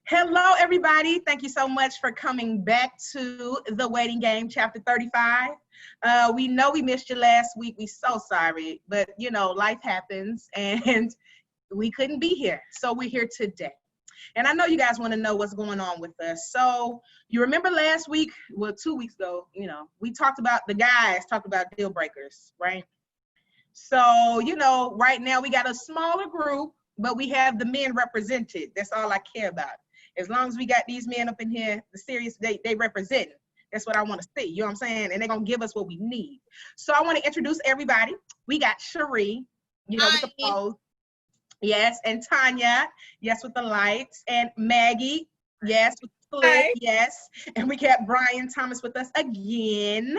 Hello, everybody. Thank you so much for coming back to The Waiting Game, Chapter 35. We know we missed you last week. We're so sorry, but life happens and we couldn't be here. So we're here today. And I know you guys want to know what's going on with us. So you remember last week, well, 2 weeks ago, we talked about, the guys talked about deal breakers, right? So, right now we got a smaller group, but we have the men represented. That's all I care about. As long as we got these men up in here, the serious, they represent. That's what I want to see. You know what I'm saying? And they're going to give us what we need. So I want to introduce everybody. We got Cherie, with the pose. Yes. And Tanya, yes, with the lights. And Maggie, yes, with the flip. Yes. And we got Brian Thomas with us again.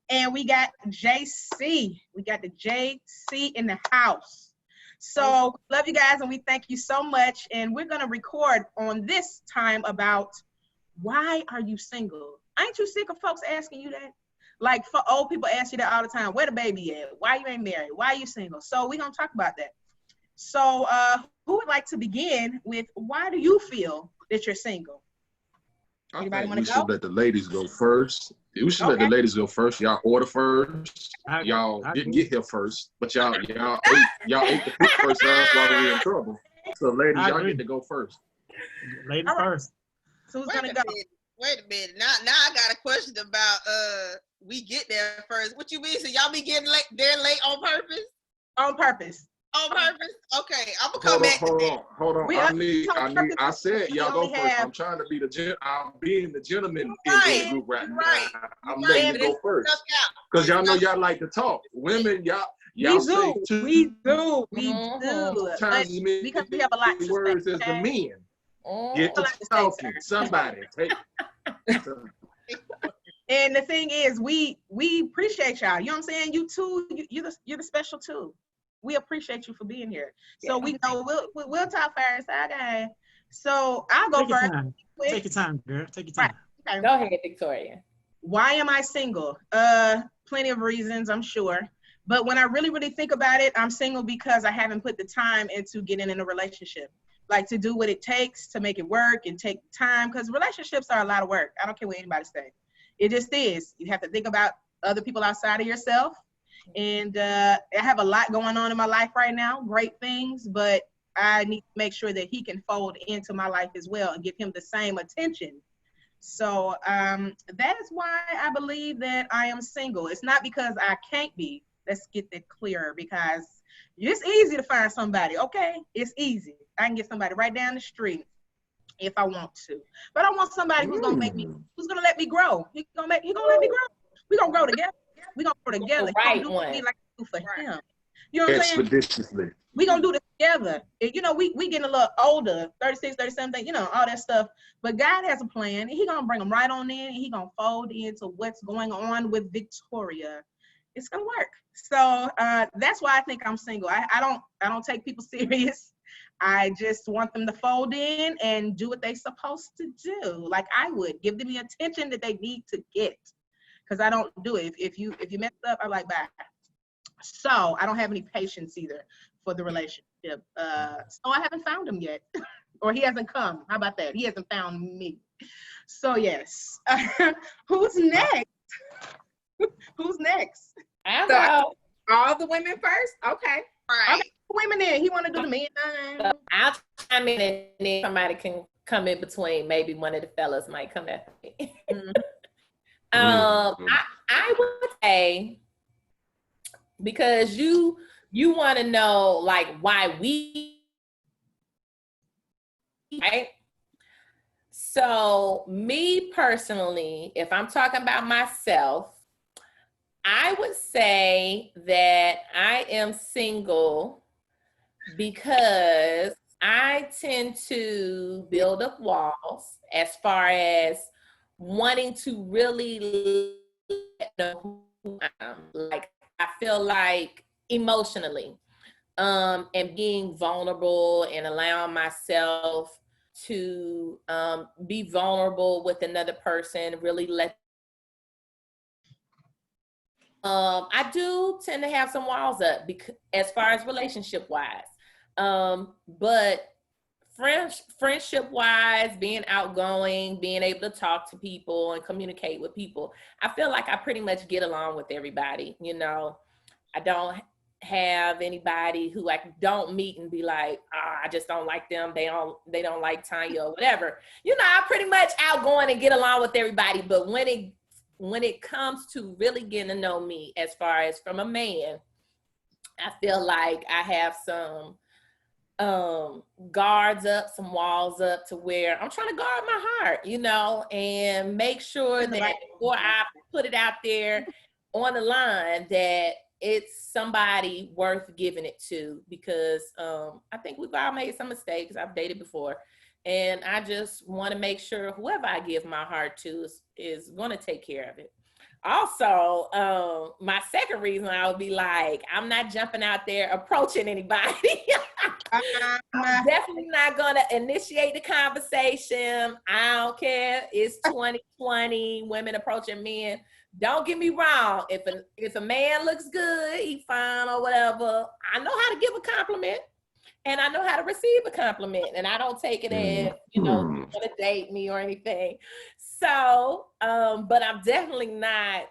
And we got JC. We got the JC in the house. So love you guys, and we thank you so much. And we're going to record on this time about why are you single? Ain't you sick of folks asking you that? Like, for old people ask you that all the time. Where the baby at? Why you ain't married? Why you single? So we're going to talk about that. So who would like to begin with why do you feel that you're single? Anybody want to go? We should let the ladies go first. We should let the ladies go first. Y'all order first. Y'all didn't get here first, but y'all ate the food first while we were in trouble. So ladies, y'all get to go first. Ladies first. So who's gonna go? Wait a minute. Now I got a question about we get there first. What you mean? So y'all be getting late on purpose? On purpose. On purpose? Okay, I'm gonna come back. Hold on. I said y'all go first. I'm trying to be I'm being the gentleman in this group right now. I'm letting you go first. Because y'all know y'all like to talk. Women, y'all say too. We do. Because we have a lot to words say. As the men. Get to talking. Somebody take. And the thing is, we appreciate y'all. You know what I'm saying? You too. You're the special too. We appreciate you for being here. So we know we'll talk first. Okay. So I'll go first. Take your time, girl. Take your time. Right. Okay. Go ahead, Victoria. Why am I single? Plenty of reasons, I'm sure. But when I really, really think about it, I'm single because I haven't put the time into getting in a relationship. Like, to do what it takes to make it work and take time, because relationships are a lot of work. I don't care what anybody says. It just is. You have to think about other people outside of yourself. And I have a lot going on in my life right now, great things, but I need to make sure that he can fold into my life as well and give him the same attention. So that is why I believe that I am single. It's not because I can't be. Let's get that clearer, because it's easy to find somebody, okay? It's easy. I can get somebody right down the street if I want to. But I want somebody who's gonna who's gonna let me grow. He's gonna let me grow. We're gonna grow together. We're going to grow together. Right do one. Like I do for him. You know what I'm saying? Expeditiously. We're going to do this together. And, we getting a little older, 36, 37, all that stuff. But God has a plan. And He's going to bring them right on in. And He's going to fold into what's going on with Victoria. It's going to work. So that's why I think I'm single. I don't take people serious. I just want them to fold in and do what they're supposed to do. Like I would. Give them the attention that they need to get. Because I don't do it. If you mess up, I'm like, bye. So I don't have any patience either for the relationship. So I haven't found him yet. Or he hasn't come. How about that? He hasn't found me. So yes. Who's next? Who's next? All the women first? Okay. All right. Okay, women in. He want to do the men. So I'll chime in and then somebody can come in between. Maybe one of the fellas might come after me. I would say, because you want to know like why we, right? So me personally, if I'm talking about myself, I would say that I am single because I tend to build up walls as far as wanting to really know who I am. Like, I feel like emotionally, and being vulnerable and allowing myself to be vulnerable with another person, really let I do tend to have some walls up because, as far as relationship wise. But friendship wise, being outgoing, being able to talk to people and communicate with people, I feel like I pretty much get along with everybody. You know, I don't have anybody who I don't meet and be like, I just don't like them. They don't like Tanya or whatever. You know, I'm pretty much outgoing and get along with everybody. But when it comes to really getting to know me, as far as from a man, I feel like I have some guards up, some walls up, to where I'm trying to guard my heart, you know, and make sure that before I put it out there on the line, that it's somebody worth giving it to, because I think we've all made some mistakes. I've dated before, and I just want to make sure whoever I give my heart to is going to take care of it. Also, my second reason, I would be like, I'm not jumping out there approaching anybody. I'm definitely not going to initiate the conversation. I don't care. It's 2020, women approaching men. Don't get me wrong. If a man looks good, he fine or whatever, I know how to give a compliment. And I know how to receive a compliment, and I don't take it as, you know, you're gonna date me or anything. So, but I'm definitely not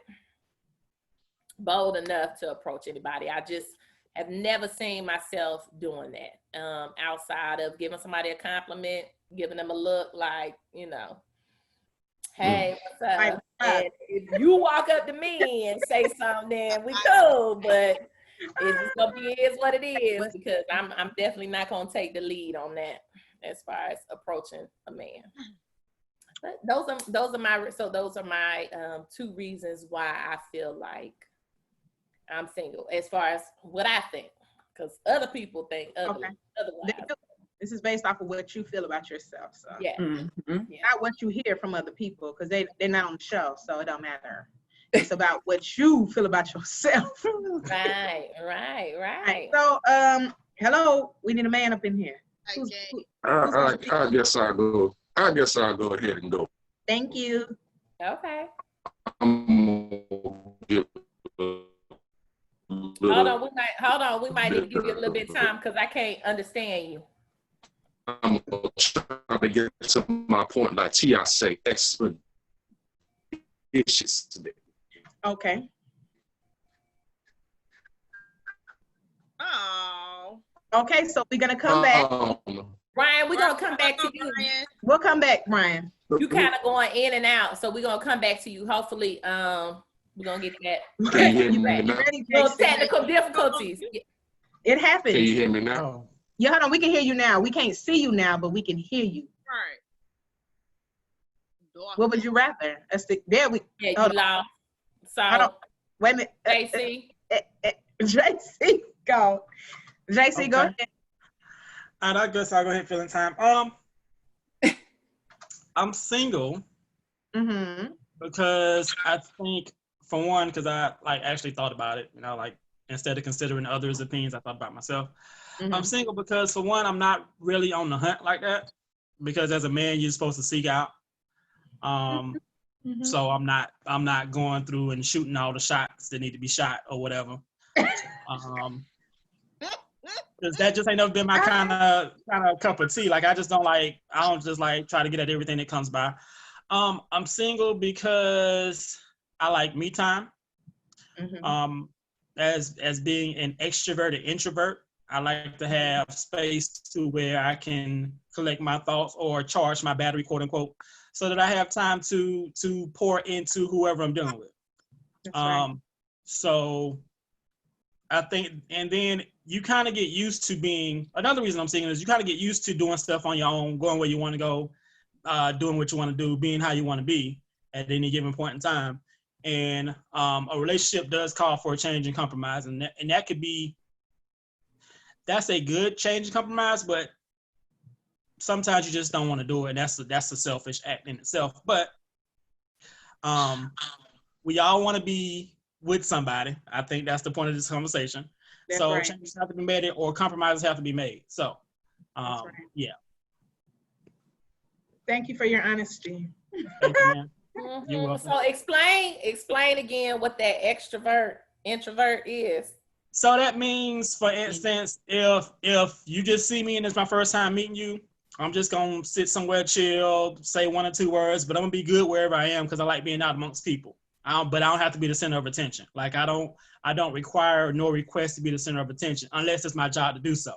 bold enough to approach anybody. I just have never seen myself doing that. Outside of giving somebody a compliment, giving them a look like, you know, hey, what's up? And if you walk up to me and say something, then we cool, but it's just gonna be is what it is, because I'm definitely not gonna take the lead on that as far as approaching a man. But those are my two reasons why I feel like I'm single, as far as what I think, because other people think otherwise. This is based off of what you feel about yourself. So yeah, not what you hear from other people, because they're not on the show, so it don't matter. It's about what you feel about yourself. Right. So, hello, we need a man up in here. I guess I'll go. I guess I'll go ahead and go. Thank you. Okay. Hold on. We might need to give you a little bit of time, because I can't understand you. I'm gonna try to get to my point, like T.I. say, expeditious today. Okay. Oh. Okay, so we're gonna come back. Brian, we're gonna come back to you. We'll come back, Brian. You kind of going in and out, so we're gonna come back to you. Hopefully, we're gonna get that. Can you hear me now? Little technical difficulties. It happens. Can you hear me now? Yeah, hold on. We can hear you now. We can't see you now, but we can hear you. Right. What would you rather? There we. Yeah, you lost. So wait a minute. JC. JC, go. JC, go ahead. All right, I guess I'll go ahead and fill in time. I'm single because I think, for one, because I actually thought about it, you know, like instead of considering others' opinions, I thought about myself. I'm single because, for one, I'm not really on the hunt like that, because as a man, you're supposed to seek out. So I'm not going through and shooting all the shots that need to be shot or whatever. Because that just ain't never been my kind of cup of tea. Like I don't just like try to get at everything that comes by. I'm single because I like me time. As being an extroverted introvert, I like to have space to where I can collect my thoughts or charge my battery, quote unquote, so that I have time to pour into whoever I'm dealing with. Right. So I think, and then you kind of get used to being, another reason I'm single is you kind of get used to doing stuff on your own, going where you want to go, doing what you want to do, being how you want to be at any given point in time. And a relationship does call for a change and compromise. And that could be, that's a good change and compromise, but sometimes you just don't want to do it. And that's a selfish act in itself. But we all want to be with somebody. I think that's the point of this conversation. That's so right. Changes have to be made or compromises have to be made. So, right. Yeah. Thank you for your honesty. Thank you, man. You're welcome. So explain again what that introvert is. So that means, for instance, if you just see me and it's my first time meeting you, I'm just gonna sit somewhere, chill, say 1 or 2 words, but I'm gonna be good wherever I am because I like being out amongst people. But I don't have to be the center of attention. Like I don't require nor request to be the center of attention unless it's my job to do so.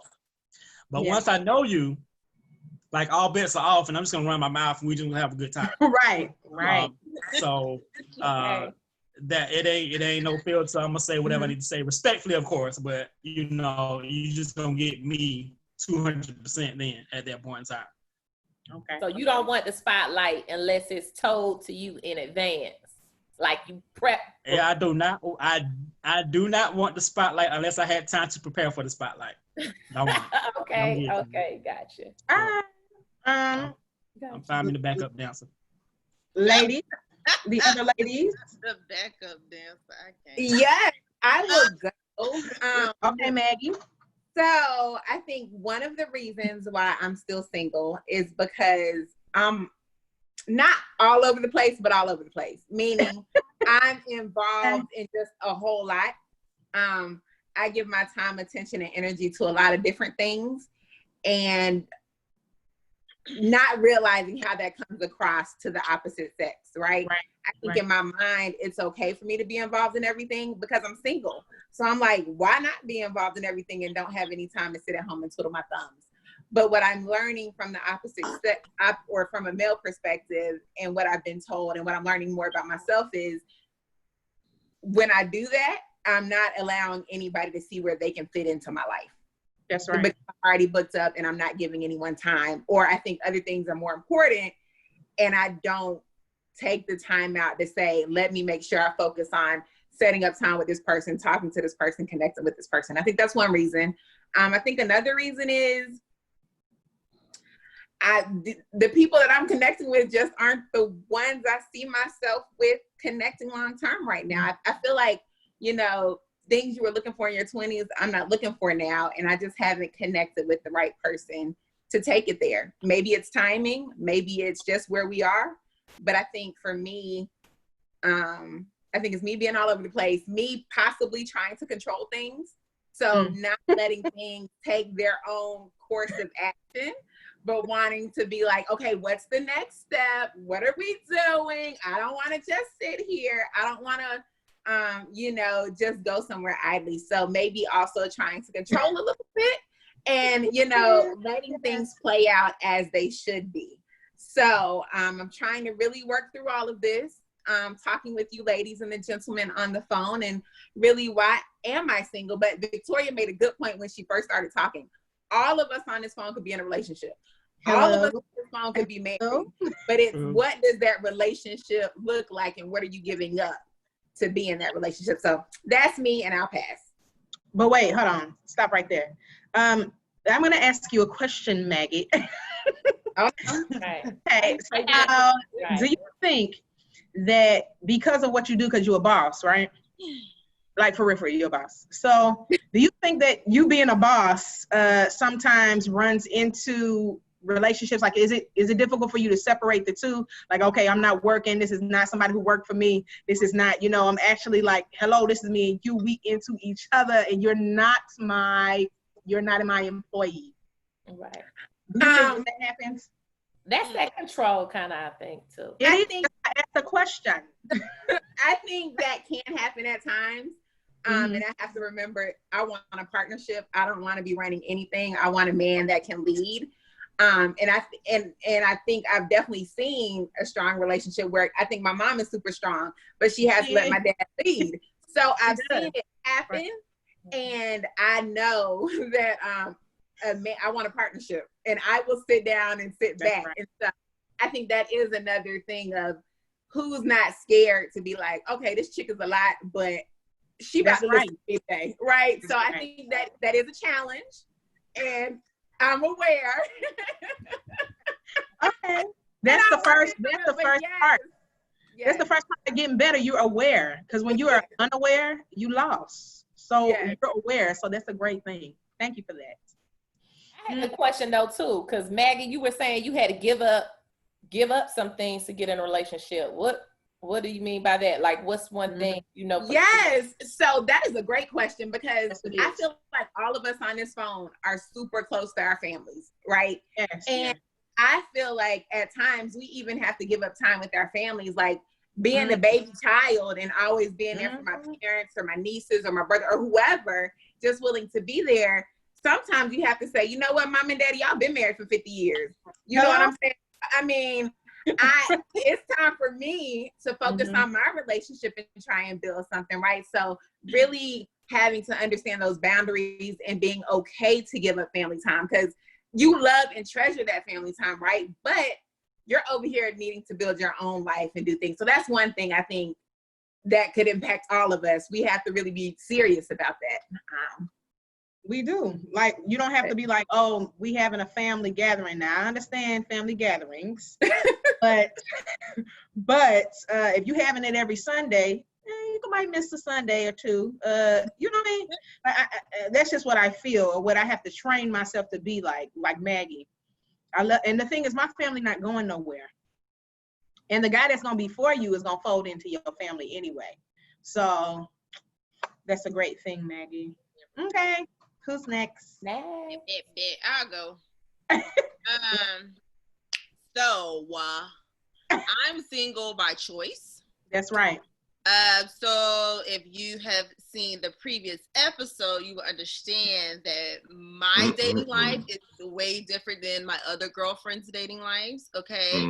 But once I know you, like all bets are off, and I'm just gonna run my mouth, and we just gonna have a good time. Right. So that it ain't no filter. I'm gonna say whatever I need to say, respectfully, of course. But you just gonna get me 200% then at that point in time. Okay. So you don't want the spotlight unless it's told to you in advance, like you prep. Yeah, I do not. I do not want the spotlight unless I had time to prepare for the spotlight. Okay, gotcha. I'm finding the backup dancer. Ladies, the other ladies. The backup dancer. I can't. Yes, I will go. Okay, Maggie. So I think one of the reasons why I'm still single is because I'm not all over the place, but all over the place. Meaning I'm involved in just a whole lot. I give my time, attention, and energy to a lot of different things, and not realizing how that comes across to the opposite sex, right? I think in my mind, it's okay for me to be involved in everything because I'm single. So I'm like, why not be involved in everything and don't have any time to sit at home and twiddle my thumbs? But what I'm learning from the opposite sex, or from a male perspective, and what I've been told and what I'm learning more about myself is when I do that, I'm not allowing anybody to see where they can fit into my life. That's right. Because I'm already booked up and I'm not giving anyone time, or I think other things are more important and I don't take the time out to say, let me make sure I focus on setting up time with this person, talking to this person, connecting with this person. I think that's one reason. I think another reason is the people that I'm connecting with just aren't the ones I see myself with connecting long term right now. I feel like, things you were looking for in your 20s, I'm not looking for now. And I just haven't connected with the right person to take it there. Maybe it's timing, maybe it's just where we are. But I think for me, I think it's me being all over the place, me possibly trying to control things. So not letting things take their own course of action, but wanting to be like, okay, what's the next step? What are we doing? I don't want to just sit here. I don't want to, just go somewhere idly. So maybe also trying to control a little bit and, letting things play out as they should be. So I'm trying to really work through all of this, talking with you ladies and the gentlemen on the phone, and really, why am I single? But Victoria made a good point when she first started talking. All of us on this phone could be in a relationship. All of us on this phone could be married. But it's what does that relationship look like, and what are you giving up to be in that relationship? So that's me, and I'll pass. But wait, hold on. Stop right there. I'm going to ask you a question, Maggie. Okay. So do you think that because of what you do, because you're a boss, right? Like for real, you're a boss. So do you think that you being a boss sometimes runs into relationships? Like, is it difficult for you to separate the two? Like, okay, I'm not working. This is not somebody who worked for me. This is not, I'm actually like, hello, this is me and you. We into each other, and you're not my employee. Right. Do you think that happens? That's that control kind of, I think, too. I think that's the question. I think that can happen at times. And I have to remember, I want a partnership. I don't want to be running anything. I want a man that can lead. And I think I've definitely seen a strong relationship where I think my mom is super strong, but she has to let my dad lead. So I've seen it happen, and I know that I want a partnership, and I will sit down and sit back. And so I think that is another thing of who's not scared to be like, okay, this chick is a lot, but she about to listen to me today, right? So I think that is a challenge, and I'm aware. Okay. That's the first part. Yes. That's the first part of getting better. You're aware. Because when you are unaware, you lost. So you're aware. So that's a great thing. Thank you for that. I had a question though too, because Maggie, you were saying you had to give up some things to get in a relationship. What do you mean by that? Like, what's one thing Yes. So that is a great question, because I feel like all of us on this phone are super close to our families, right? Yes. And I feel like at times we even have to give up time with our families, like being the baby child and always being there for my parents or my nieces or my brother or whoever, just willing to be there. Sometimes you have to say, you know what, mom and daddy, y'all been married for 50 years. You know what I'm saying? I mean, it's time for me to focus on my relationship and try and build something, right? So really having to understand those boundaries and being okay to give up family time, because you love and treasure that family time, right? But you're over here needing to build your own life and do things. So that's one thing I think that could impact all of us. We have to really be serious about that. We do. Like, you don't have to be like, oh, we having a family gathering now. I understand family gatherings, but if you having it every Sunday, you might miss a Sunday or two. You know what I mean? That's just what I feel, or what I have to train myself to be like Maggie. And the thing is, my family not going nowhere. And the guy that's gonna be for you is gonna fold into your family anyway. So that's a great thing, Maggie. Okay, who's next? I'll go. So I'm single by choice. That's right. So if you have seen the previous episode, you will understand that my dating life is way different than my other girlfriends' dating lives. Okay.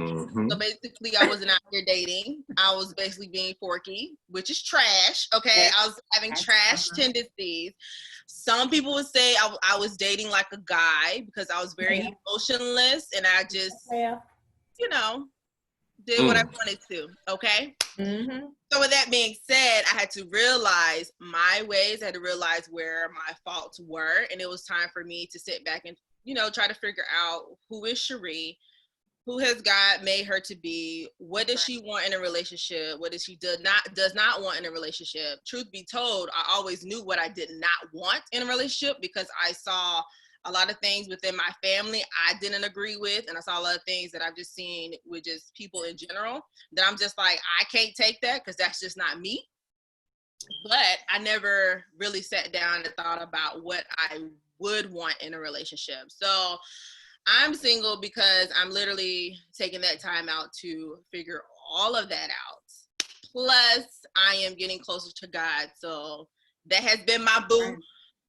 So basically I wasn't out here dating. I was basically being forky, which is trash. Okay. I was having trash tendencies. Some people would say I was dating like a guy because I was very emotionless and I just, you know, did what I wanted to. Okay. So with that being said, I had to realize my ways. I had to realize where my faults were. And it was time for me to sit back and, you know, try to figure out who is Cherie, who has God made her to be, what does she want in a relationship, what does she does not want in a relationship. Truth be told, I always knew what I did not want in a relationship because I saw a lot of things within my family I didn't agree with, and I saw a lot of things that I've just seen with just people in general that I'm just like, I can't take that because that's just not me. But I never really sat down and thought about what I would want in a relationship. So I'm single because I'm literally taking that time out to figure all of that out. Plus, I am getting closer to God. So that has been my boo,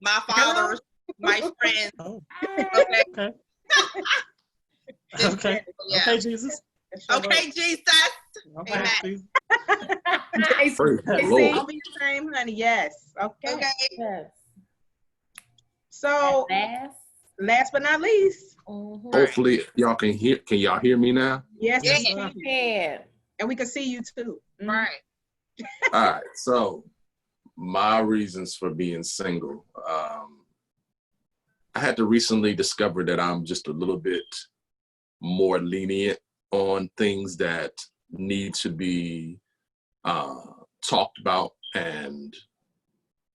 my father, my friends. Okay. Okay. Yeah. Okay, Jesus. Okay, Jesus. Okay, Jesus. I'll be the same, honey. Yes. Okay. Yes. So last but not least. Hopefully y'all can y'all hear me now? Yes, we can. And we can see you too. Right. All right. So my reasons for being single. I had to recently discover that I'm just a little bit more lenient on things that need to be talked about, and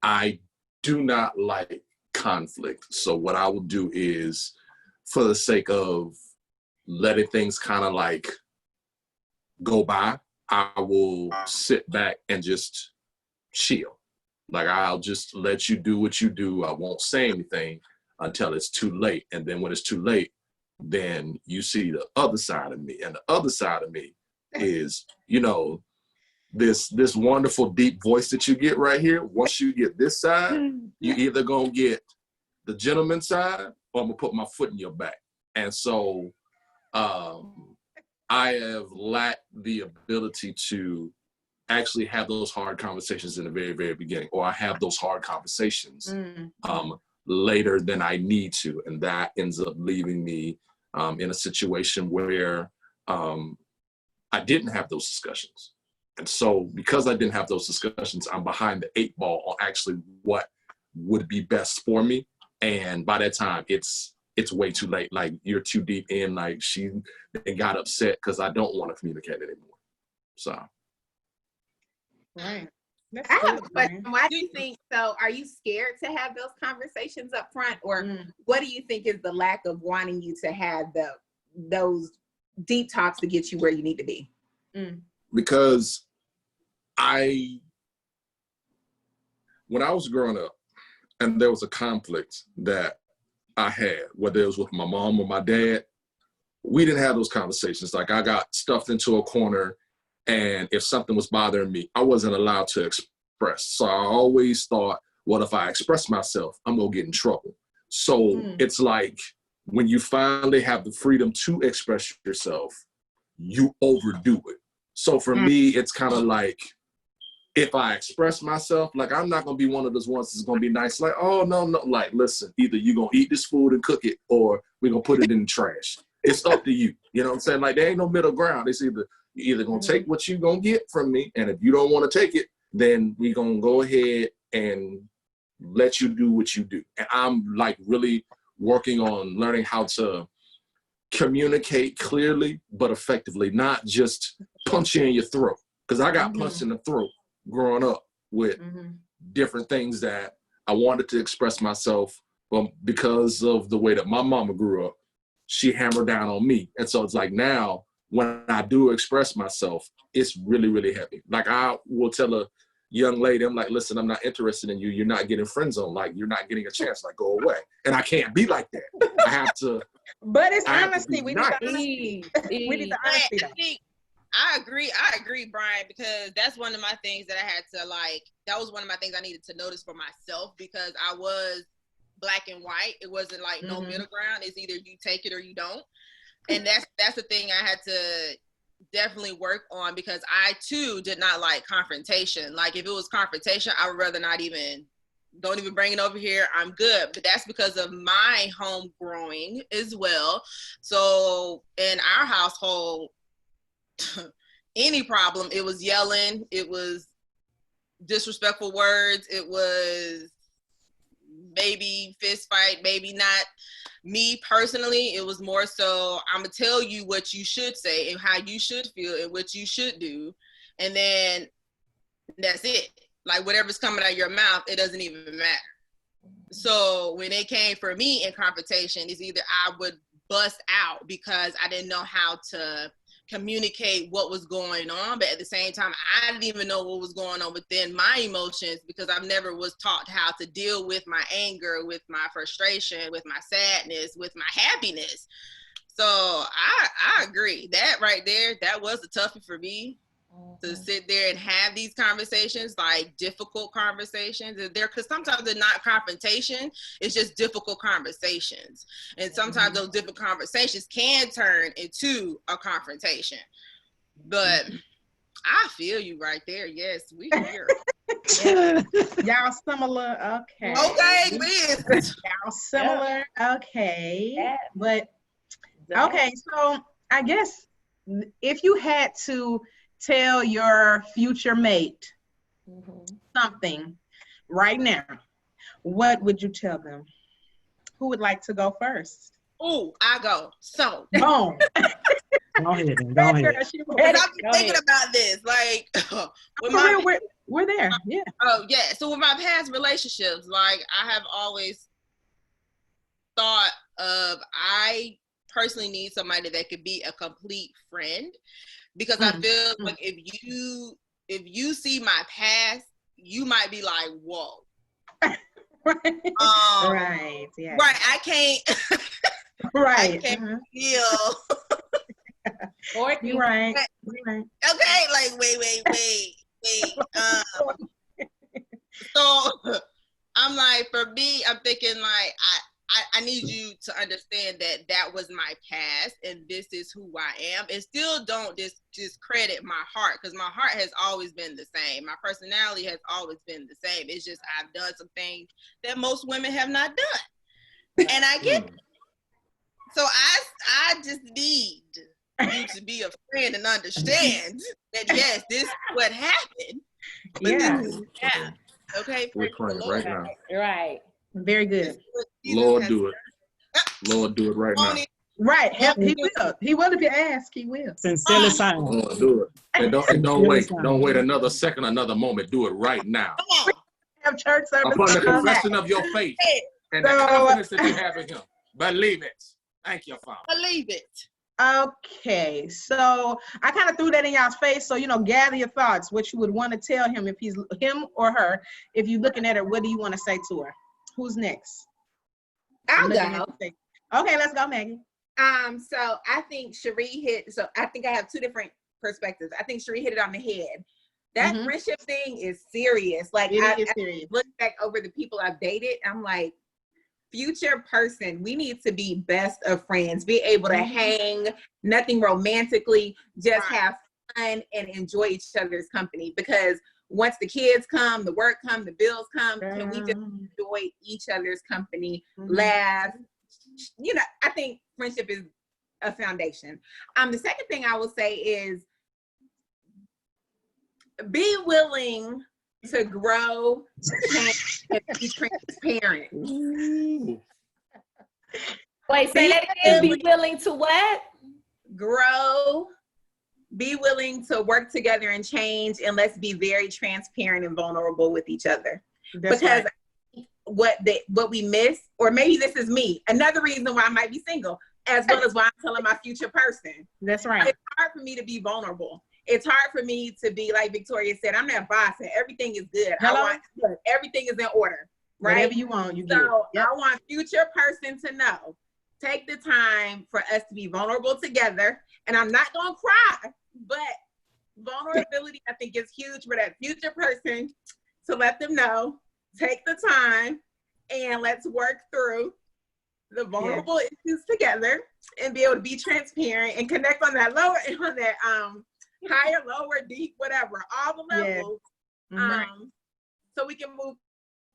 I do not like conflict. So what I will do is, for the sake of letting things kind of like go by, I will sit back and just chill. Like, I'll just let you do what you do. I won't say anything until it's too late. And then when it's too late, then you see the other side of me. And the other side of me is, you know, this wonderful deep voice that you get right here. Once you get this side, you either gonna get the gentleman side or I'm gonna put my foot in your back. And so I have lacked the ability to actually have those hard conversations in the very, very beginning, or I have those hard conversations later than I need to. And that ends up leaving me in a situation where I didn't have those discussions. And so because I didn't have those discussions, I'm behind the 8 ball on actually what would be best for me. And by that time, it's way too late. Like, you're too deep in, like, she got upset because I don't want to communicate anymore. So. Right. I have a question. Why do you think so? Are you scared to have those conversations up front, or what do you think is the lack of wanting you to have those deep talks to get you where you need to be? Because when I was growing up, and there was a conflict that I had, whether it was with my mom or my dad, we didn't have those conversations. Like I got stuffed into a corner, and if something was bothering me, I wasn't allowed to express. So I always thought, well, if I express myself, I'm gonna get in trouble. So it's like when you finally have the freedom to express yourself, you overdo it. So for me, it's kind of like, if I express myself, like I'm not gonna be one of those ones that's gonna be nice, like, oh no, like listen, either you're gonna eat this food and cook it, or we're gonna put it in the trash. It's up to you. You know what I'm saying? Like there ain't no middle ground. It's you're either gonna take what you gonna get from me, and if you don't wanna take it, then we gonna go ahead and let you do what you do. And I'm like really working on learning how to communicate clearly but effectively, not just punch you in your throat. Because I got punched in the throat growing up with different things that I wanted to express myself, but because of the way that my mama grew up, she hammered down on me. And so it's like now when I do express myself, it's really, really heavy. Like I will tell a young lady, I'm like, listen, I'm not interested in you. You're not getting friend zone. Like you're not getting a chance. Like go away. And I can't be like that. I have to. But it's honesty. We need the honesty. We need the honesty. I agree, Brian, because that's one of my things that I had to that was one of my things I needed to notice for myself, because I was black and white. It wasn't like no middle ground. It's either you take it or you don't. And that's the thing I had to definitely work on, because I too did not like confrontation. Like if it was confrontation, I would rather not don't even bring it over here. I'm good. But that's because of my home growing as well. So in our household, any problem, it was yelling, it was disrespectful words, it was maybe fist fight, maybe not. Me personally, it was more so, I'm gonna tell you what you should say and how you should feel and what you should do, and then that's it. Like whatever's coming out of your mouth, it doesn't even matter. So when it came for me in confrontation, it's either I would bust out because I didn't know how to communicate what was going on, but at the same time I didn't even know what was going on within my emotions, because I've never was taught how to deal with my anger, with my frustration, with my sadness, with my happiness. So I agree that right there, that was a toughie for me, to sit there and have these conversations, like difficult conversations. Because sometimes they're not confrontation, it's just difficult conversations. And sometimes those difficult conversations can turn into a confrontation. But I feel you right there. Yes, we here. Y'all similar, okay. Okay, Liz. Y'all similar, okay. But, okay, so I guess if you had to tell your future mate something right now, what would you tell them? Who would like to go first? Oh, I go. So, boom. Go ahead. Go ahead. And I've been thinking about this, like, we're there. Yeah. Oh yeah. So with my past relationships, like I have always thought of, I personally need somebody that could be a complete friend. Because I feel like if you see my past, you might be like, whoa. Right. Yeah. Right. I can't. Right. I can't feel. You're right. Okay. Like wait. So I'm like, for me, I'm thinking like I need you to understand that that was my past and this is who I am. And still don't discredit my heart, because my heart has always been the same. My personality has always been the same. It's just I've done some things that most women have not done. And I get it. So I just need you to be a friend and understand that, yes, this is what happened. But okay. We're praying right now. Right. Very good. Lord, do it. Lord, do it right now. Right. He will. He will if you ask. He will. Sincerely signed. Lord, do it. And don't wait. Don't wait another second, another moment. Do it right now. Have church service. Upon the confession of your faith and the confidence that you have in Him, believe it. Thank you, Father. Believe it. Okay, so I kind of threw that in y'all's face. So, gather your thoughts, what you would want to tell him if he's him or her. If you're looking at her, what do you want to say to her? Who's next? I'll go. Okay, let's go, Maggie. So I think Cherie I think I have two different perspectives. I think Cherie hit it on the head. That friendship thing is serious. Like I look back over the people I've dated, I'm like, future person, we need to be best of friends, be able to hang, nothing romantically, just have fun and enjoy each other's company. Because once the kids come, the work come, the bills come, can we just enjoy each other's company, laugh? You know, I think friendship is a foundation. The second thing I will say is be willing to grow, change, and be transparent. Wait, say that again. Be willing to what? Grow. Be willing to work together and change, and let's be very transparent and vulnerable with each other. That's because right. what we miss, or maybe this is me, another reason why I might be single, as well as why I'm telling my future person. That's right. It's hard for me to be vulnerable. It's hard for me to be, like Victoria said, I'm that boss and everything is good. Hello? I want good. Everything is in order, right? Whatever you want, you get. So I want future person to know, take the time for us to be vulnerable together. And I'm not going to cry, but vulnerability, I think, is huge for that future person to let them know, take the time, and let's work through the vulnerable issues together and be able to be transparent and connect on that lower, on that higher, lower, deep, whatever, all the levels, so we can move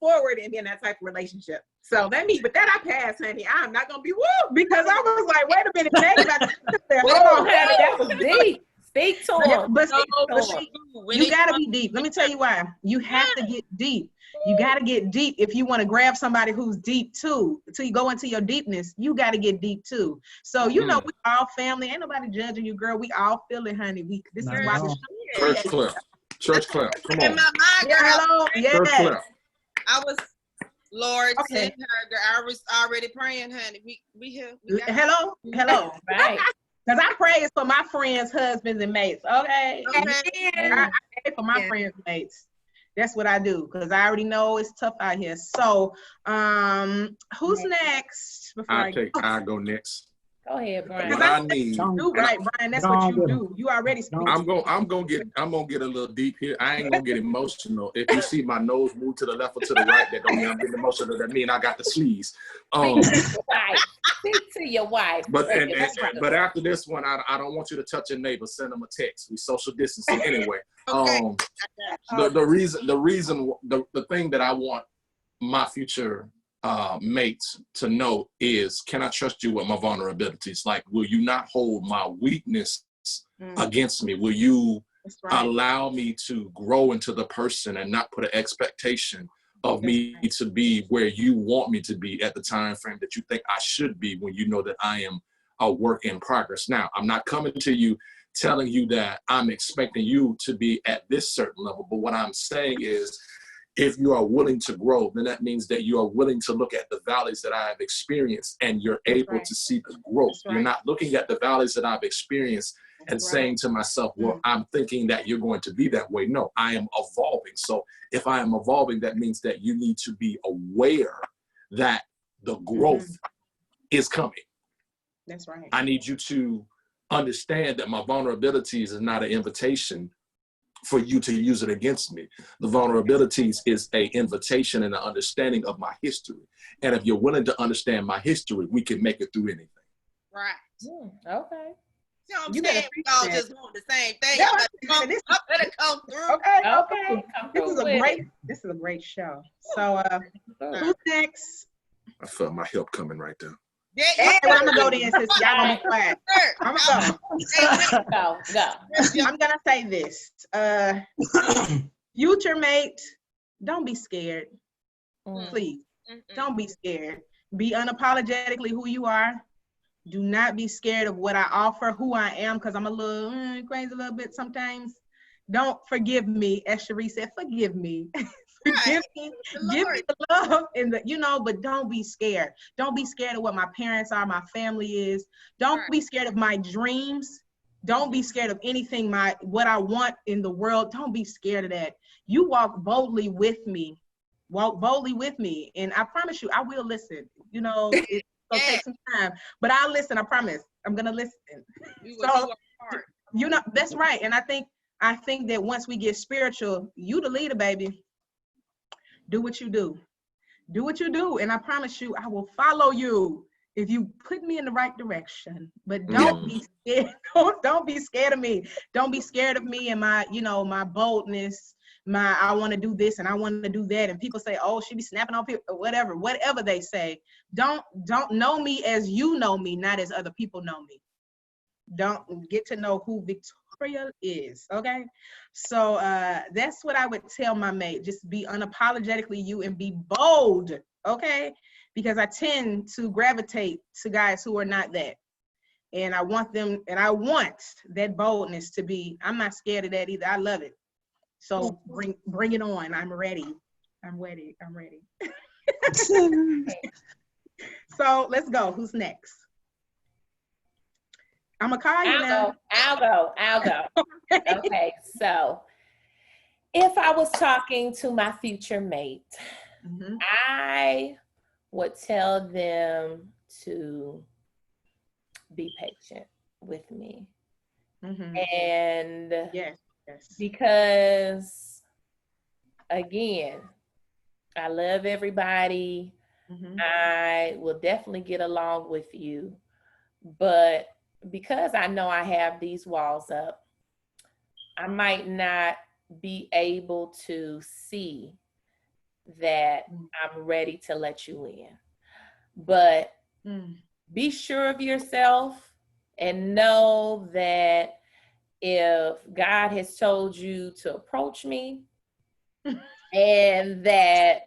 forward and be in that type of relationship. So with that I pass, honey. I'm not gonna be woo, because I was like, wait a minute, hold on, that was deep. Speak to him. But you gotta be deep. Let me tell you why. You have to get deep. You gotta get deep if you want to grab somebody who's deep too. Until you go into your deepness, you gotta get deep too. So you know, we all family. Ain't nobody judging you, girl. We all feel it, honey. This is why. Church clap. Come on. In my mind, girl. Hello. Church clap. I was, Lord, send her. I was already praying, honey. We here. Hello. Right. Because I pray for my friends' husbands and mates. Okay. I pray for my friends' mates. That's what I do, because I already know it's tough out here. So, who's next? I go next. Go ahead, Brian. What I need, right, Brian. That's what you do. You already speak. I'm gonna get a little deep here. I ain't gonna get emotional. If you see my nose move to the left or to the right, that don't mean I'm getting emotional. That mean I got the sneeze. Speak to your wife. But after this one, I don't want you to touch your neighbor. Send them a text. We social distancing anyway. The thing that I want my future mates to know is, can I trust you with my vulnerabilities? Like, will you not hold my weakness against me? Will you allow me to grow into the person and not put an expectation of me to be where you want me to be at the time frame that you think I should be, when you know that I am a work in progress? Now, I'm not coming to you telling you that I'm expecting you to be at this certain level, but what I'm saying is, if you are willing to grow, then that means that you are willing to look at the valleys that I have experienced, and you're able to see the growth. You're not looking at the valleys that I've experienced and saying to myself, well, I'm thinking that you're going to be that way. No, I am evolving. So if I am evolving, that means that you need to be aware that the growth is coming. That's right. I need you to understand that my vulnerabilities is not an invitation for you to use it against me. The vulnerabilities is an invitation and an understanding of my history. And if you're willing to understand my history, we can make it through anything. Right. Okay. You know what I'm saying? We all just want the same thing. I better come through. Okay. This is a great show. So who's next? I felt my help coming right there. I'm gonna go then, since y'all gonna be quiet. I'm gonna go. Go. I'm gonna say this. Future mate, don't be scared. Please, don't be scared. Be unapologetically who you are. Do not be scared of what I offer, who I am, because I'm a little crazy a little bit sometimes. Don't forgive me, as Cherie said, forgive me. Forgive me, give me the love and but don't be scared. Don't be scared of what my parents are, my family is. Don't be scared of my dreams. Don't be scared of anything, what I want in the world. Don't be scared of that. You walk boldly with me. Walk boldly with me. And I promise you, I will listen. So take some time. But I'll listen, I promise. I'm gonna listen. So you know, that's right. And I think that once we get spiritual, you the leader, baby. Do what you do. Do what you do. And I promise you, I will follow you if you put me in the right direction. But don't be scared. Don't be scared of me. Don't be scared of me and my, you know, my boldness, my I want to do this and I want to do that. And people say, oh, she be snapping on people, or whatever they say. Don't know me as you know me, not as other people know me. Don't get to know who Victoria is, okay? So that's what I would tell my mate. Just be unapologetically you and be bold, okay? Because I tend to gravitate to guys who are not that. And I want that boldness to be, I'm not scared of that either. I love it. So bring it on. I'm ready. I'm ready. So let's go. Who's next? I'm gonna call you now. I'll go. Okay, so if I was talking to my future mate, I would tell them to be patient with me. And yes. Because again, I love everybody. I will definitely get along with you, but because I know I have these walls up, I might not be able to see that I'm ready to let you in. But be sure of yourself and know that if God has told you to approach me and that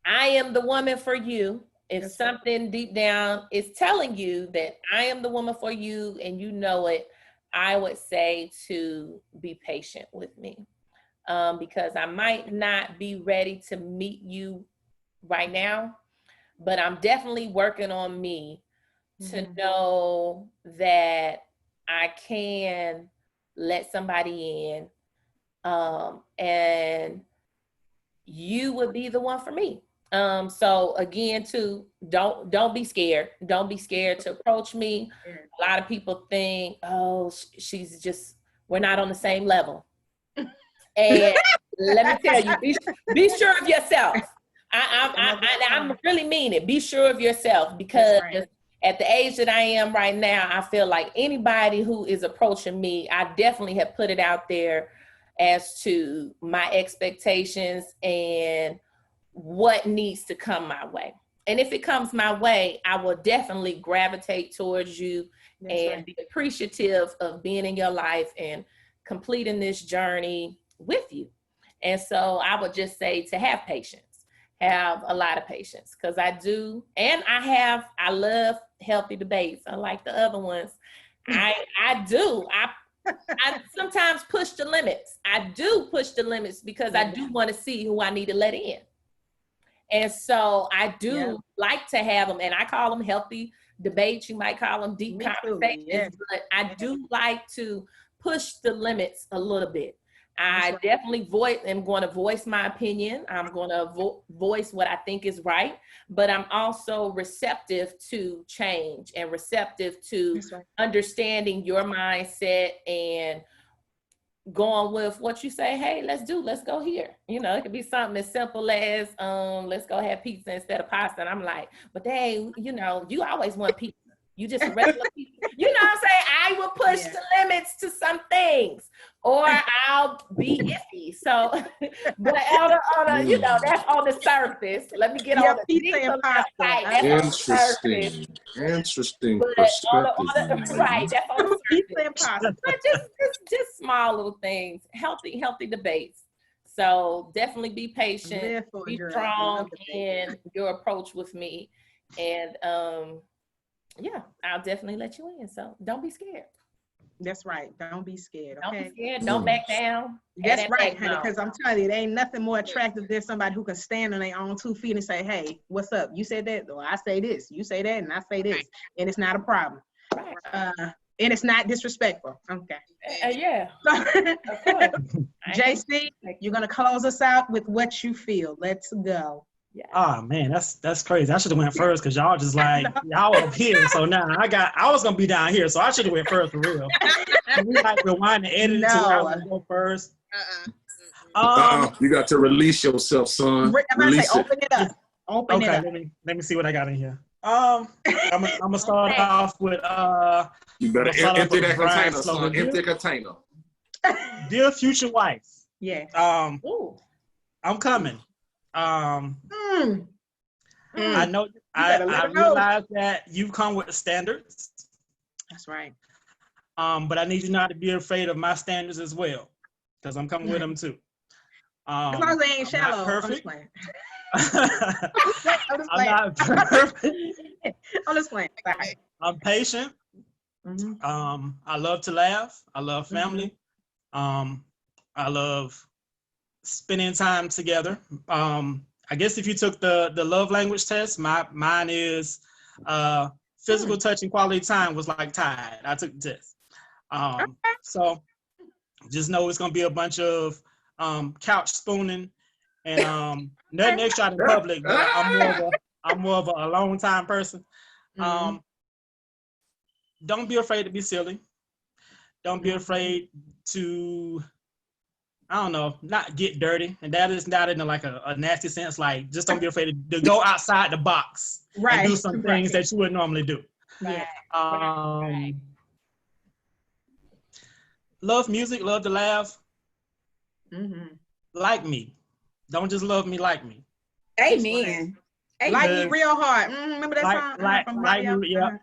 I am the woman for you, if something deep down is telling you that I am the woman for you and you know it, I would say to be patient with me, because I might not be ready to meet you right now, but I'm definitely working on me to know that I can let somebody in, and you would be the one for me. So again, too, don't be scared. Don't be scared to approach me. A lot of people think, oh, we're not on the same level. And let me tell you, be sure of yourself. I'm really mean it. Be sure of yourself, because at the age that I am right now, I feel like anybody who is approaching me, I definitely have put it out there as to my expectations and what needs to come my way. And if it comes my way, I will definitely gravitate towards you and be appreciative of being in your life and completing this journey with you. And so I would just say to have patience, have a lot of patience, because I do. And I love healthy debates. Unlike the other ones, I sometimes push the limits. I do push the limits because I do want to see who I need to let in. And so I do like to have them, and I call them healthy debates. You might call them deep conversations, but I do like to push the limits a little bit. I definitely am going to voice my opinion. I'm going to voice what I think is right, but I'm also receptive to change and receptive to understanding your mindset and going with what you say. Hey, let's go here. You know, it could be something as simple as, let's go have pizza instead of pasta. And I'm like, but they, you know, you always want pizza. You just a regular pizza. You know what I'm saying? I will push the limits to some things, or I'll be iffy. So, but you know, that's on the surface. Let me get on the pizza and pasta. Interesting but perspective. Right, that's on the pizza and pasta. But just small little things, healthy debates. So definitely be patient, be strong in your approach with me, and yeah, I'll definitely let you in. So don't be scared. That's right. Don't be scared. Okay? Don't be scared. Don't back down. That's right, honey. Because I'm telling you, there ain't nothing more attractive than somebody who can stand on their own 2 feet and say, "Hey, what's up? You said that, or I say this. You say that, and I say this, and it's not a problem, and it's not disrespectful." Okay. Yeah. Of course. JC, you're gonna close us out with what you feel. Let's go. Yeah. Oh man, that's crazy. I should have went first because y'all just like y'all up here. So now I was gonna be down here, so I should have went first for real. Can we like rewind and edit it to where I was gonna go first? You got to release yourself, son. Release say, open it up. Open it up. Let me see what I got in here. I'm gonna start off with you better empty that container, son. Slogan. Empty the container. Dear future wife. Yeah. I'm coming. I know You I better let her know. realize that you come with the standards. That's right. But I need you not to be afraid of my standards as well, because I'm coming with them too. As long as they ain't shallow. I'm perfect. I'm not perfect. I'm just playing. Sorry. I'm patient. I love to laugh. I love family. I love spending time together. I guess if you took the love language test, mine is physical touch and quality time was like tied. I took the test. So just know it's gonna be a bunch of couch spooning and nothing extra in public, but I'm more of a alone time person. Don't be afraid to be silly. Don't be afraid to, I don't know, not get dirty. And that is not in like a nasty sense. Like, just don't be afraid to go outside the box and do some things that you would normally do. Right. Love music, love to laugh. Like me. Don't just love me, like me. Amen. Like me real hard. Remember that song? From Radio? Yeah.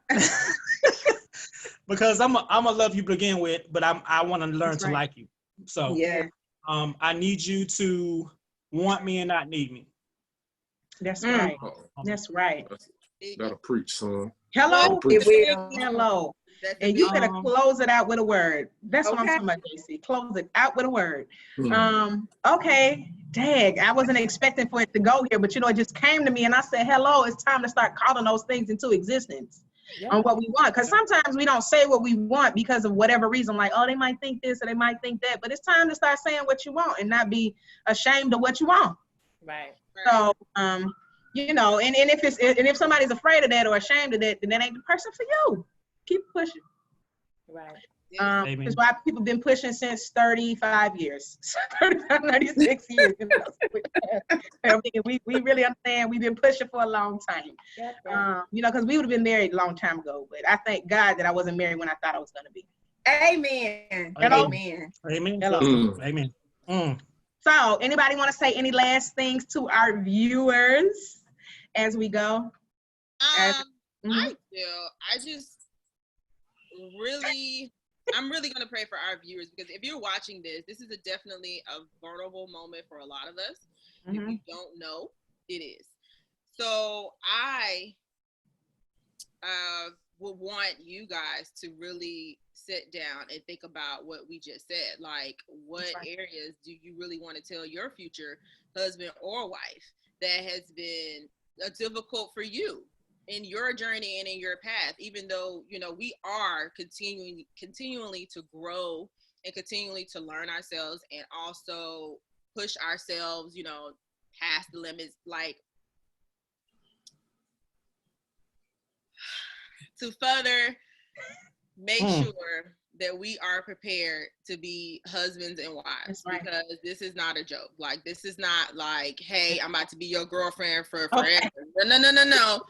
Because I'm a love you to begin with, but I want to learn to like you. So I need you to want me and not need me. That's right. That's right. Gotta preach, son. Hello. Hello. And you gotta Um, close it out with a word. That's what I'm talking about, JC. Close it out with a word. Okay. Dang, I wasn't expecting for it to go here, but it just came to me and I said, hello, it's time to start calling those things into existence on what we want. Because sometimes we don't say what we want because of whatever reason, like, oh, they might think this or they might think that, but it's time to start saying what you want and not be ashamed of what you want. Right. So, and if somebody's afraid of that or ashamed of that, then that ain't the person for you. Keep pushing. Right. That's why people have been pushing since 35 years, 36 years. I'm thinking we really understand we've been pushing for a long time. Because we would have been married a long time ago, but I thank God that I wasn't married when I thought I was going to be. Amen. Hello? Amen. Hello. Amen. So, anybody want to say any last things to our viewers as we go? I do. I'm really going to pray for our viewers, because if you're watching this is definitely a vulnerable moment for a lot of us. If you don't know, it is. So I would want you guys to really sit down and think about what we just said. Like, what areas do you really want to tell your future husband or wife that has been difficult for you in your journey and in your path, even though, we are continually to grow and continually to learn ourselves and also push ourselves, past the limits, like to further make sure that we are prepared to be husbands and wives, because this is not a joke. Like, this is not like, hey, I'm about to be your girlfriend for forever. No.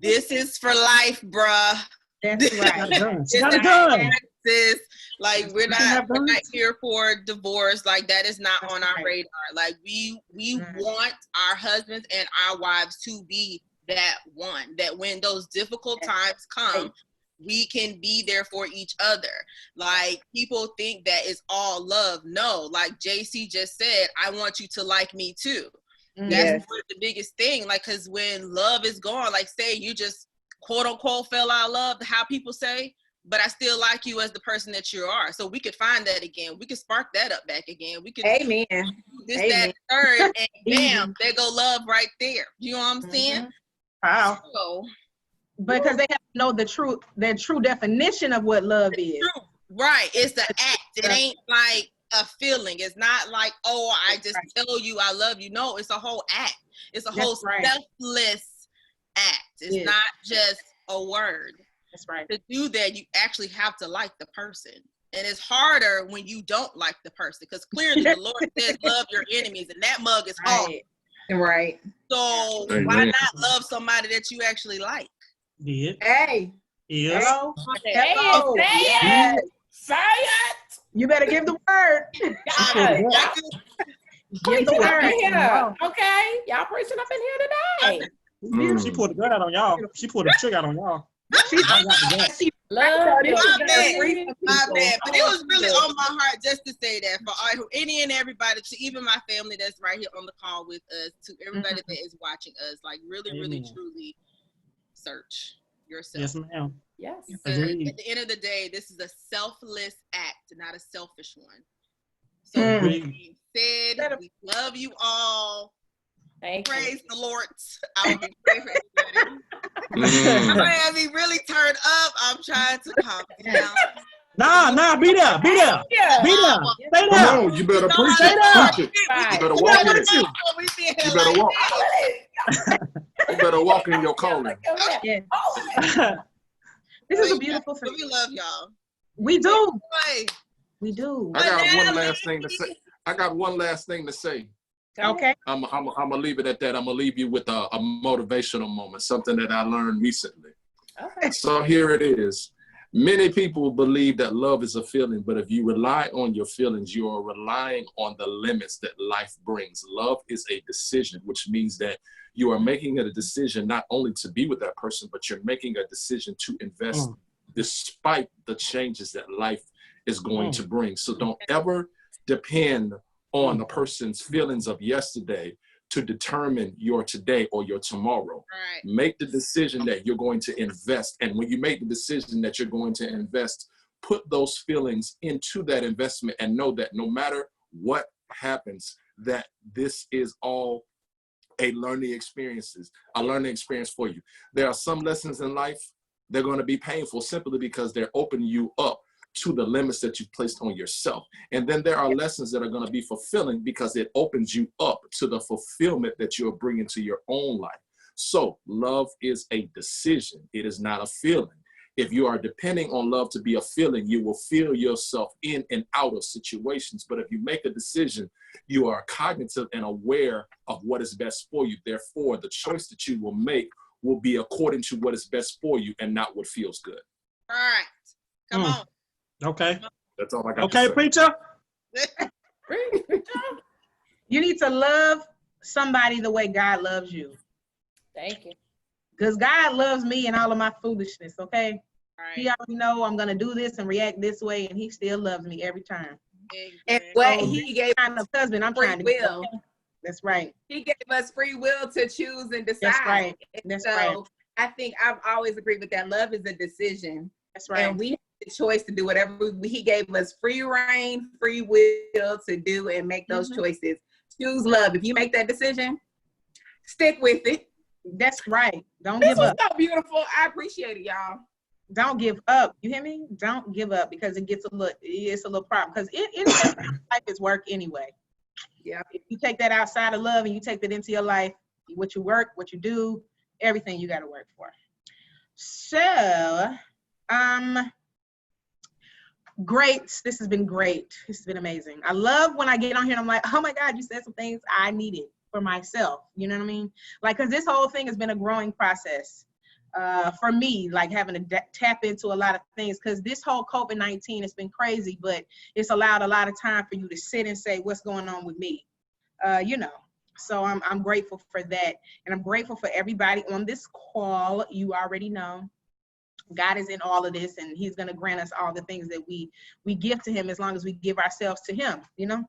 This is for life, bruh. That's right. This, like, we're not here for divorce. Like, that is not on our radar. Like, we want our husbands and our wives to be that one, that when those difficult times come, we can be there for each other. Like, people think that it's all love. No, like JC just said, I want you to like me too. That's one of the biggest thing. Like, because when love is gone, like, say you just quote unquote fell out of love, how people say, but I still like you as the person that you are. So we could find that again. We could spark that up back again. We could that third, and bam, there go love right there. You know what I'm saying? Wow. So, because they have to know the true definition of what love is. Right. It's the act. It ain't like a feeling. It's not like, oh, I just tell you I love you. No, it's a whole act. It's a whole selfless act. It's not just a word. That's right. To do that, you actually have to like the person. And it's harder when you don't like the person, because clearly the Lord says love your enemies, and that mug is hard. Right. So why not love somebody that you actually like? Did. Hey. Is. Hello. Hello. Say it. Say it. You better give the word. Preaching up in here. Okay. Y'all preaching up in here today. She pulled the gun out on y'all. She pulled the trigger out on y'all. Love my bad. But it was really on my heart just to say that for any and everybody, to even my family that's right here on the call with us, to everybody that is watching us, like really, really, truly search yourself. Yes, ma'am. Yes. At the end of the day, this is a selfless act, not a selfish one. So being said, we love you all. Praise the Lord. I will be praying for everybody. I'm gonna have me really turned up. I'm trying to calm down. Nah, be there. Be there. Stay there. Come on, you better preach it. Preach it. You better walk in it. You better walk. You better walk in your calling. This is a beautiful thing. We love y'all. We do. We do. I got one last thing to say. Okay. I'm gonna leave it at that. I'm gonna leave you with a motivational moment, something that I learned recently. Okay. So here it is. Many people believe that love is a feeling, but if you rely on your feelings, you are relying on the limits that life brings. Love is a decision, which means that you are making a decision not only to be with that person, but you're making a decision to invest despite the changes that life is going to bring. So don't ever depend on the person's feelings of yesterday to determine your today or your tomorrow. Right. Make the decision that you're going to invest. And when you make the decision that you're going to invest, put those feelings into that investment and know that no matter what happens, that this is all a learning experience for you. There are some lessons in life, they're going to be painful simply because they're opening you up to the limits that you've placed on yourself. And then there are lessons that are going to be fulfilling because it opens you up to the fulfillment that you're bringing to your own life. So love is a decision. It is not a feeling. If you are depending on love to be a feeling, you will feel yourself in and out of situations. But if you make a decision, you are cognitive and aware of what is best for you. Therefore, the choice that you will make will be according to what is best for you and not what feels good. All right. Come on. Okay. That's all I got. Okay, preacher. You need to love somebody the way God loves you. Thank you. Because God loves me and all of my foolishness, okay? Right. He already know I'm going to do this and react this way, and he still loves me every time. And what he gave kind of husband I'm trying to be. Okay? That's right. He gave us free will to choose and decide. That's right. That's right. I think I've always agreed with that. Love is a decision. That's right. And we have the choice to do whatever he gave us free reign, free will to do and make those choices. Choose love. If you make that decision, stick with it. That's right. Don't give up. This was so beautiful. I appreciate it, y'all. Don't give up. You hear me? Don't give up because it's a little problem. Because life is work anyway. Yeah. If you take that outside of love and you take that into your life, what you work, what you do, everything you got to work for. So, great. This has been great. This has been amazing. I love when I get on here and I'm like, oh my God, you said some things I needed for myself. You know what I mean? Like, because this whole thing has been a growing process for me, like having to tap into a lot of things, because this whole COVID-19 has been crazy, but it's allowed a lot of time for you to sit and say, what's going on with me? You know, so I'm grateful for that. And I'm grateful for everybody on this call. You already know God is in all of this, and he's going to grant us all the things that we give to him as long as we give ourselves to him, you know?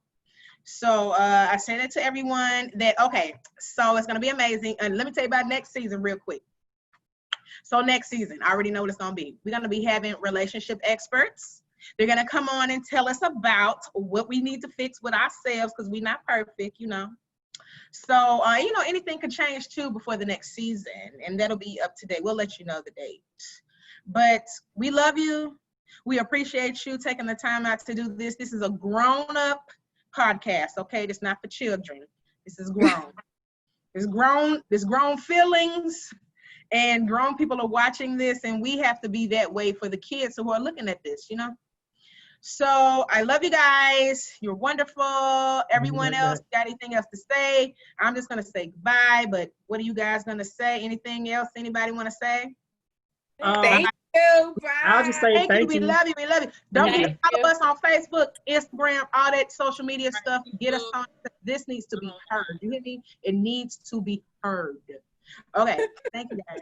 So I say that to everyone that, okay, so it's going to be amazing. And let me tell you about next season real quick. So next season, I already know what it's going to be. We're going to be having relationship experts. They're going to come on and tell us about what we need to fix with ourselves because we're not perfect, you know. So, you know, anything could change too before the next season, and that'll be up to date. We'll let you know the date. But we love you. We appreciate you taking the time out to do this. This is a grown-up podcast, okay? This is not for children. This is grown. There's grown feelings, and grown people are watching this, and we have to be that way for the kids who are looking at this, you know? So I love you guys. You're wonderful. Everyone else got anything else to say? I'm just going to say goodbye, but what are you guys going to say? Anything else anybody want to say? Thank you. Bye. I'll just say thank you. We love you. We love you. Don't forget to follow us on Facebook, Instagram, all that social media stuff. Get us on. This needs to be heard. You hear me? It needs to be heard. Okay. Thank you, guys.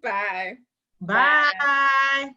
Bye. Bye.